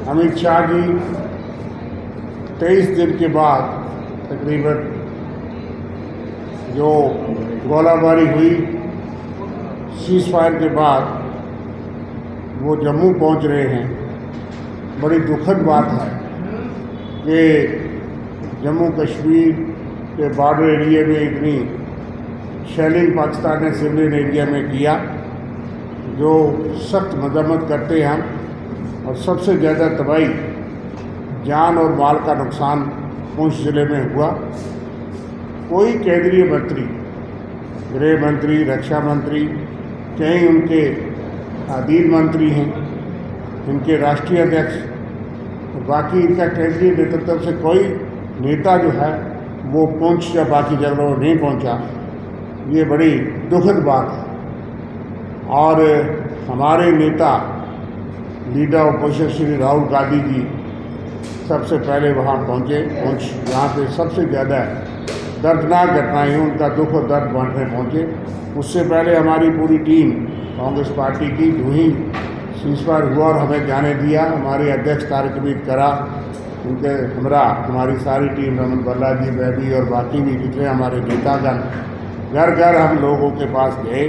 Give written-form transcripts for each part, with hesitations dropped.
अमित शाह जी 23 दिन के बाद तकरीबन जो गोलाबारी हुई सीज़ फायर के बाद वो जम्मू पहुंच रहे हैं। बड़ी दुखद बात है कि जम्मू कश्मीर के बॉर्डर एरिया में इतनी शेलिंग पाकिस्तान ने सिविलियन एरिया में किया, जो सख्त मजम्मत करते हैं हम। और सबसे ज़्यादा तबाही, जान और माल का नुकसान पुंछ ज़िले में हुआ। कोई केंद्रीय मंत्री, गृह मंत्री, रक्षा मंत्री, कई उनके अधीन मंत्री हैं, इनके राष्ट्रीय अध्यक्ष, और बाकी इनका केंद्रीय नेतृत्व से कोई नेता जो है वो पुंछ या बाकी जगहों में नहीं पहुंचा। ये बड़ी दुखद बात है। और हमारे नेता लीडर ऑपोजिशन श्री राहुल गांधी जी सबसे पहले वहाँ पहुँचे। पुंछ जहाँ पे सबसे ज़्यादा दर्दनाक घटनाएं हैं, उनका दुख और दर्द बांटने पहुँचे। उससे पहले हमारी पूरी टीम कांग्रेस पार्टी की जो ही सीज़ फायर हुआ और हमें जाने दिया, हमारे अध्यक्ष तारिक अमीद करा, उनके हमरा हमारी सारी टीम, रमन बल्ला जी, बेबी और बाकी भी जितने हमारे नेतागण, घर घर हम लोगों के पास गए।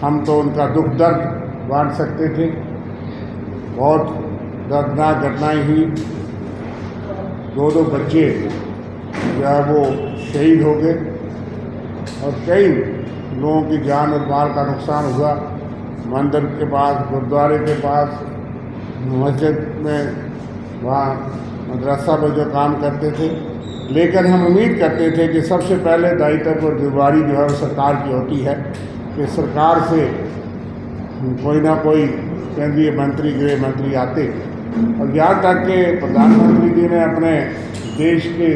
हम तो उनका दुख दर्द बांट सकते थे। बहुत दर्दनाक घटनाएं हुई। दो बच्चे जो है वो शहीद हो गए और कई लोगों की जान और माल का नुकसान हुआ। मंदिर के पास, गुरुद्वारे के पास, मस्जिद में, वहाँ मदरसा में जो काम करते थे। लेकिन हम उम्मीद करते थे कि सबसे पहले दायित्व और जिम्मेदारी जो है वो सरकार की होती है कि सरकार से कोई ना कोई केंद्रीय मंत्री, गृह मंत्री आते। और यहाँ तक कि प्रधानमंत्री जी ने अपने देश के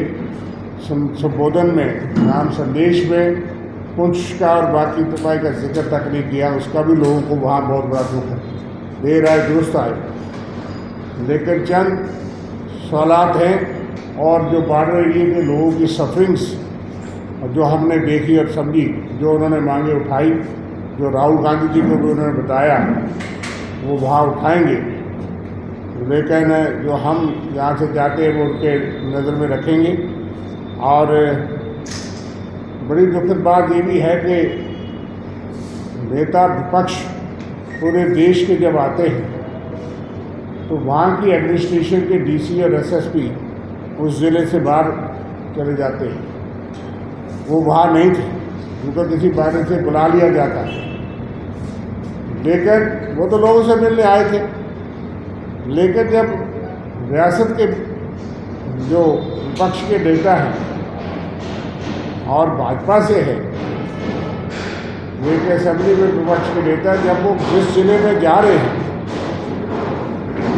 संबोधन में, नाम संदेश में पुंछ का और बाकी तबाही का जिक्र तक नहीं किया। उसका भी लोगों को वहाँ बहुत बड़ा दुख है। देर आए दुरुस्त आए। लेकिन चंद सवालात हैं और जो बॉर्डर एरिया के लोगों की सफरिंग्स जो हमने देखी और समझी, जो उन्होंने मांगे उठाई, जो राहुल गांधी जी को भी उन्होंने बताया वो वहाँ उठाएंगे। लेकिन जो हम यहाँ से जाते हैं वो उनके नज़र में रखेंगे। और बड़ी दुखद बात ये भी है कि नेता विपक्ष पूरे देश के जब आते हैं तो वहाँ की एडमिनिस्ट्रेशन के डीसी और एसएसपी उस ज़िले से बाहर चले जाते हैं। वो वहाँ नहीं थे, उनको किसी बारे से बुला लिया जाता है। लेकिन वो तो लोगों से मिलने आए थे। लेकिन जब रियासत के जो विपक्ष के नेता हैं और भाजपा से है, लेकिन असेंबली में विपक्ष के नेता, जब वो जिस जिले में जा रहे हैं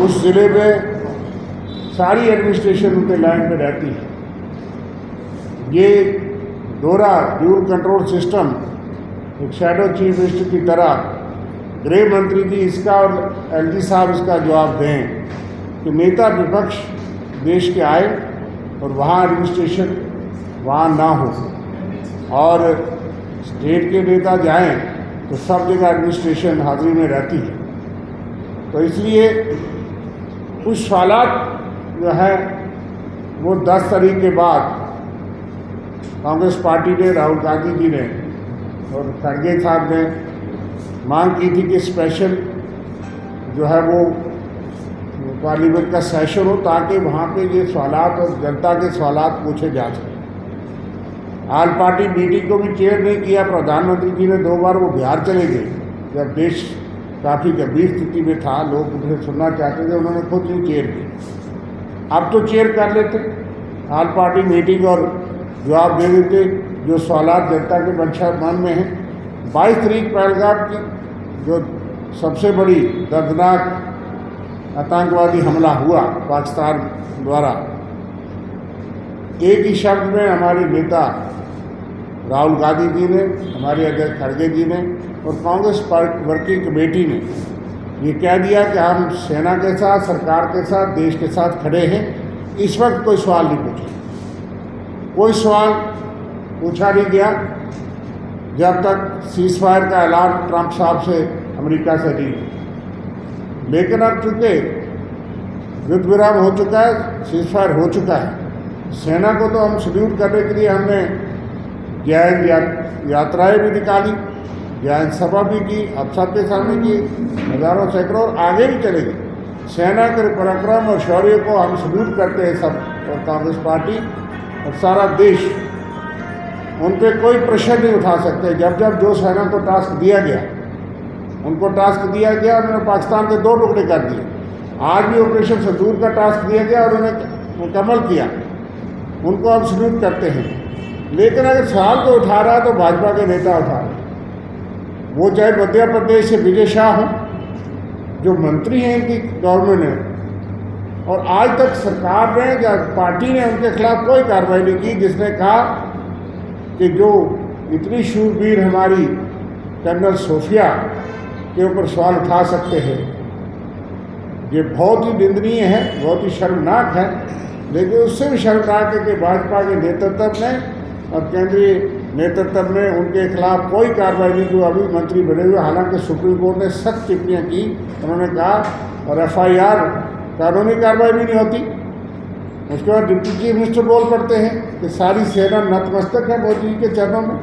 उस जिले में सारी एडमिनिस्ट्रेशन उनके लाइन में रहती है। ये ड्यूल कंट्रोल सिस्टम एक शैडो चीफ मिनिस्टर की तरह गृह मंत्री जी इसका और एलजी साहब इसका जवाब दें कि नेता विपक्ष देश के आए और वहाँ एडमिनिस्ट्रेशन वहाँ ना हो, और स्टेट के नेता जाएं तो सब जगह एडमिनिस्ट्रेशन हाजिरी में रहती है। तो इसलिए कुछ सवालात जो है वो 10 तारीख के बाद कांग्रेस पार्टी ने, राहुल गांधी जी ने और खड़गे साहब ने मांग की थी कि स्पेशल जो है वो पार्लियामेंट का सेशन हो, ताकि वहाँ पे ये सवालात और जनता के सवालात पूछे जा सकें। ऑल पार्टी मीटिंग को भी चेयर नहीं किया। प्रधानमंत्री जी ने 2 बार वो बिहार चले गए जब देश काफ़ी गंभीर स्थिति में था, लोग उन्हें सुनना चाहते थे, उन्होंने खुद नहीं चेयर की। अब तो चेयर कर लेते ऑल पार्टी मीटिंग और जवाब दे देते जो सवालात जनता के मन में हैं। 22 तारीख पहलगाम की जो सबसे बड़ी दर्दनाक आतंकवादी हमला हुआ पाकिस्तान द्वारा, एक ही शब्द में हमारे नेता राहुल गांधी जी ने, हमारे अध्यक्ष खड़गे जी ने और कांग्रेस वर्किंग कमेटी ने ये कह दिया कि हम सेना के साथ, सरकार के साथ, देश के साथ खड़े हैं। इस वक्त कोई सवाल नहीं पूछा, कोई सवाल पूछा नहीं गया जब तक सीज़ फायर का ऐलान ट्रंप साहब से, अमेरिका से नहीं। लेकिन अब चूँकि युद्ध विराम हो चुका है, सीज फायर हो चुका है। सेना को तो हम सल्यूट करने के लिए हमने जय यात्राएँ भी निकाली, जय सभा भी की, अब सबके सामने की, हज़ारों सैकड़ों और आगे भी चलेगी। सेना के पराक्रम और शौर्य को हम सल्यूट करते हैं सब, और कांग्रेस पार्टी और सारा देश। उन पर कोई प्रेशर नहीं उठा सकते। जब जब जो सेना को टास्क दिया गया, उनको टास्क दिया गया, उन्होंने पाकिस्तान के 2 टुकड़े कर दिए। आज भी ऑपरेशन संदूर का टास्क दिया गया और उन्होंने मुकम्मल किया, उनको हम सल्यूट करते हैं। लेकिन अगर सवाल को उठा रहा है तो भाजपा के नेता उठा रहे, वो चाहे मध्य प्रदेश से विजय शाह हों, जो मंत्री हैं इनकी गवर्नमेंट ने, और आज तक सरकार ने या पार्टी ने उनके खिलाफ कोई कार्रवाई नहीं की, जिसने कहा कि जो इतनी शूरवीर हमारी कर्नल सोफिया के ऊपर सवाल उठा सकते हैं, ये बहुत ही निंदनीय है, बहुत ही शर्मनाक है। लेकिन उससे भी शर्मनाक है कि भाजपा के नेतृत्व ने और केंद्रीय नेतृत्व ने उनके खिलाफ कोई कार्रवाई नहीं, जो अभी मंत्री बने हुए। हालांकि सुप्रीम कोर्ट ने सख्त टिप्पणियाँ की, उन्होंने कहा, और FIR कानूनी कार्रवाई भी नहीं होती। उसके बाद डिप्टी चीफ मिनिस्टर बोल पड़ते हैं कि सारी सेना नतमस्तक है मोदी जी के चरणों में।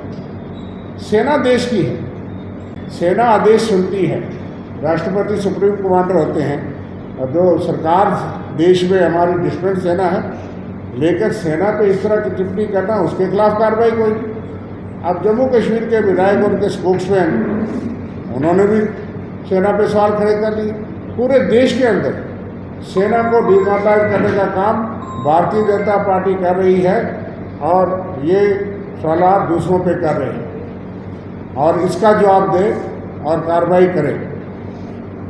सेना देश की है, सेना आदेश सुनती है, राष्ट्रपति सुप्रीम कमांडर होते हैं, और जो सरकार देश में हमारी डिफेंस सेना है। लेकर सेना पे इस तरह की टिप्पणी करना, उसके खिलाफ कार्रवाई कोई नहीं। अब जम्मू कश्मीर के विधायक और उनके स्पोक्समैन, उन्होंने भी सेना पे सवाल खड़े कर लिए। पूरे देश के अंदर सेना को डिमोरलाइज करने का काम भारतीय जनता पार्टी कर रही है, और ये सवाल दूसरों पे कर रहे हैं, और इसका जवाब दें और कार्रवाई करें।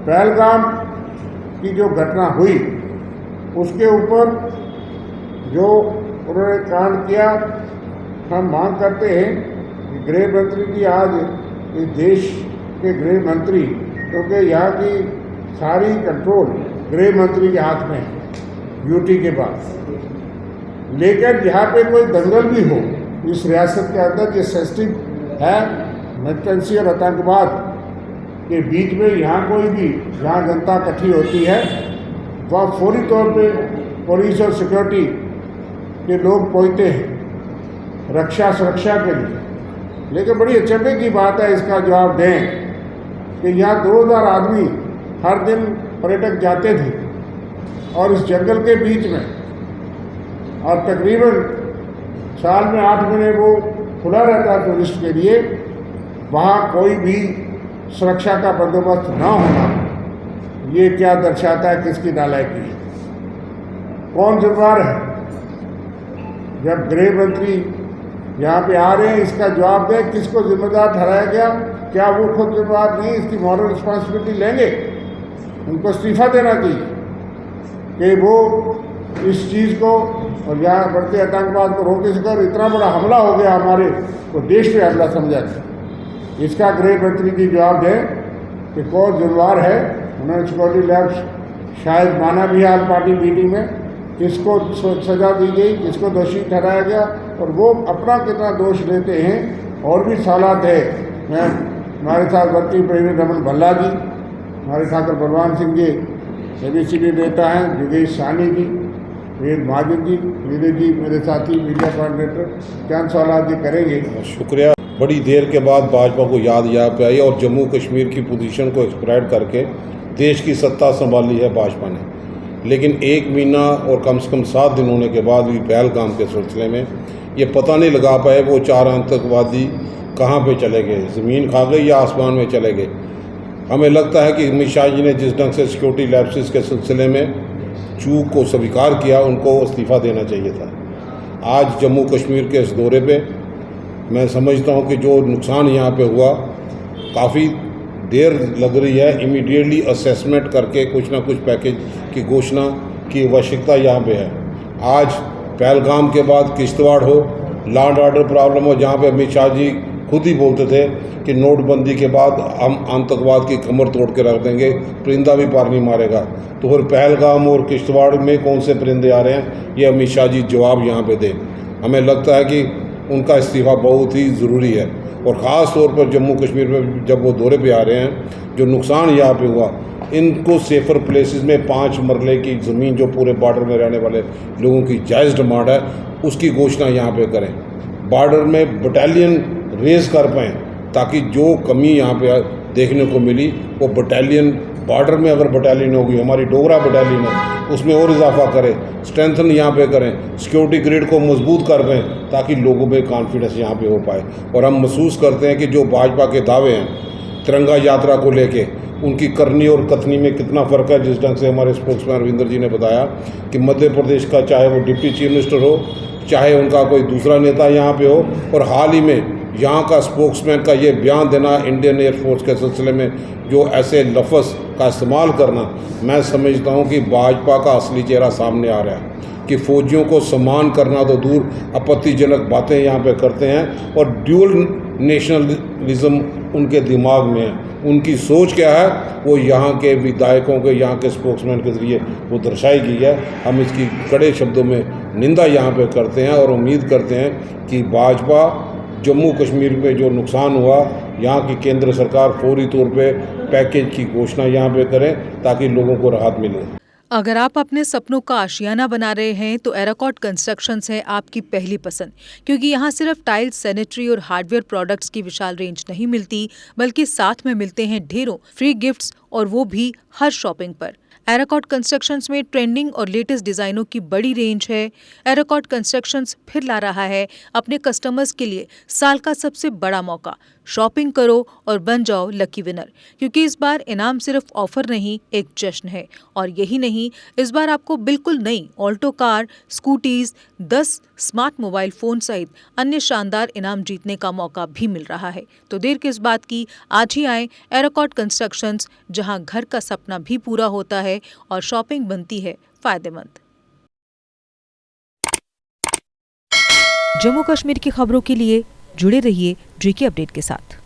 पहलगाम की जो घटना हुई, उसके ऊपर जो उन्होंने कांड किया, हम मांग करते हैं कि गृह मंत्री की आज इस देश के गृह मंत्री, क्योंकि यहाँ की सारी कंट्रोल गृह मंत्री के हाथ में है यूटी के बाद। लेकिन यहाँ पे कोई दंगल भी हो इस रियासत के अंदर, ये सेंसिटिव है, मिलिटेंसी और आतंकवाद के बीच में, यहाँ कोई भी, जहाँ जनता इकट्ठी होती है, वह फौरी तौर पे पुलिस और सिक्योरिटी के लोग पहुँचते हैं रक्षा सुरक्षा के लिए। लेकिन बड़ी अचंभे की बात है, इसका जवाब दें कि यहाँ 2000 आदमी हर दिन पर्यटक जाते थे, और इस जंगल के बीच में, और तकरीबन साल में 8 महीने वो खुला रहता है टूरिस्ट के लिए, वहाँ कोई भी सुरक्षा का बंदोबस्त ना होना, ये क्या दर्शाता है किसकी नालायकी है? कौन जिम्मेदार है? जब गृह मंत्री यहाँ पे आ रहे हैं, इसका जवाब दें, किसको जिम्मेदार ठहराया गया? क्या वो खुद जिम्मेदार नहीं, इसकी मॉरल रिस्पॉन्सिबिलिटी लेंगे? उनको इस्तीफा देना चाहिए कि वो इस चीज़ को और यहाँ बढ़ते आतंकवाद को रोकने से कर, इतना बड़ा हमला हो गया हमारे, तो देश पे हमला समझा जाए। इसका गृह मंत्री जी जवाब दें कि कौन जिम्मेदार है। उन्होंने सिक्योरिटी लैब्स शायद माना भी आज पार्टी मीटिंग में, किसको सज़ा दी गई, किसको दोषी ठहराया गया, और वो अपना कितना दोष लेते हैं। और भी सवालात है। मैं हमारे साथ वर्किंग प्रेसिडेंट रमन भल्ला जी, हमारे ठाकुर बलवान सिंह जी ABCD नेता हैं, योगेश साहनी जी, वेद महाजन जी, विजय जी मेरे साथी मीडिया कोऑर्डिनेटर, चंद सवाल जी करेंगे। शुक्रिया। बड़ी देर के बाद भाजपा को याद यहाँ पे आई और जम्मू कश्मीर की पोजीशन को एक्सप्लॉइट करके देश की सत्ता संभाली है भाजपा ने। लेकिन 1 महीना और कम से कम 7 दिन होने के बाद भी पहलगाम के सिलसिले में ये पता नहीं लगा पाए वो 4 आतंकवादी कहाँ पे चले गए, ज़मीन खा गई या आसमान में चले गए। हमें लगता है कि अमित शाह जी ने जिस ढंग से सिक्योरिटी लैप्सेस के सिलसिले में चूक को स्वीकार किया, उनको इस्तीफ़ा देना चाहिए था। आज जम्मू कश्मीर के इस दौरे पे मैं समझता हूँ कि जो नुकसान यहाँ पे हुआ, काफ़ी देर लग रही है। इमीडिएटली असेसमेंट करके कुछ ना कुछ पैकेज की घोषणा की आवश्यकता यहाँ पे है। आज पहलगाम के बाद किश्तवाड़ हो, लैंड ऑर्डर प्रॉब्लम हो, जहाँ पे अमित शाह जी खुद ही बोलते थे कि नोटबंदी के बाद हम आतंकवाद की कमर तोड़ के रख देंगे, परिंदा भी पार नहीं मारेगा। तो फिर पहलगाम और किश्तवाड़ में कौन से परिंदे आ रहे हैं, ये अमित शाह जी जवाब यहाँ पे दें। हमें लगता है कि उनका इस्तीफ़ा बहुत ही ज़रूरी है, और ख़ास तौर पर जम्मू कश्मीर में जब वो दौरे पे आ रहे हैं, जो नुकसान यहाँ पे हुआ, इनको सेफर प्लेसेस में 5 मरले की ज़मीन जो पूरे बॉर्डर में रहने वाले लोगों की जायज़ डिमांड है उसकी घोषणा यहाँ पे करें। बॉर्डर में बटालियन रेज़ कर पाएँ ताकि जो कमी यहाँ पे देखने को मिली वो बटालियन बॉर्डर में अगर बटालियन होगी, हमारी डोगरा बटालियन है उसमें और इजाफा करें, स्ट्रेंथन यहाँ पे करें, सिक्योरिटी ग्रिड को मजबूत कर पाएँ ताकि लोगों में कॉन्फिडेंस यहाँ पे हो पाए। और हम महसूस करते हैं कि जो भाजपा के दावे हैं तिरंगा यात्रा को लेके, उनकी करनी और कथनी में कितना फ़र्क है। जिस ढंग से हमारे स्पोक्समैन रविंदर जी ने बताया कि मध्य प्रदेश का चाहे वो डिप्टी चीफ मिनिस्टर हो, चाहे उनका कोई दूसरा नेता यहाँ पे हो, और हाल ही में यहाँ का स्पोक्समैन का ये बयान देना इंडियन एयरफोर्स के सिलसिले में जो ऐसे लफ्ज़ का इस्तेमाल करना, मैं समझता हूँ कि भाजपा का असली चेहरा सामने आ रहा है कि फ़ौजियों को सम्मान करना तो दूर, आपत्तिजनक बातें यहाँ पे करते हैं और ड्यूअल नेशनलिज्म उनके दिमाग में है। उनकी सोच क्या है वो यहाँ के विधायकों के, यहाँ के स्पोक्समैन के ज़रिए वो दर्शाई गई है। हम इसकी कड़े शब्दों में निंदा यहाँ पे करते हैं और उम्मीद करते हैं कि भाजपा जम्मू कश्मीर में जो नुकसान हुआ, यहाँ की केंद्र सरकार फौरी तौर पे पैकेज की घोषणा यहाँ पे करें ताकि लोगों को राहत मिले। अगर आप अपने सपनों का आशियाना बना रहे हैं तो एराकॉट कंस्ट्रक्शंस है आपकी पहली पसंद, क्योंकि यहाँ सिर्फ टाइल्स, सैनिटरी और हार्डवेयर प्रोडक्ट्स की विशाल रेंज नहीं मिलती, बल्कि साथ में मिलते हैं ढेरों फ्री गिफ्ट्स, और वो भी हर शॉपिंग पर। एराकॉट कंस्ट्रक्शंस में ट्रेंडिंग और लेटेस्ट डिजाइनों की बड़ी रेंज है। एराकॉट कंस्ट्रक्शंस फिर ला रहा है अपने कस्टमर्स के लिए साल का सबसे बड़ा मौका। शॉपिंग करो और बन जाओ लकी विनर, क्योंकि इस बार इनाम सिर्फ ऑफर नहीं, एक जश्न है। और यही नहीं, इस बार आपको बिल्कुल नई Alto car, scooties, 10 smart mobile phone सहित अन्य शानदार इनाम जीतने का मौका भी मिल रहा है। तो देर किस बात की, आज ही आए एराकॉट कंस्ट्रक्शंस, जहां घर का सपना भी पूरा होता है और शॉपिंग बनती है फायदेमंद। जम्मू कश्मीर की खबरों के लिए जुड़े रहिए GK अपडेट के साथ।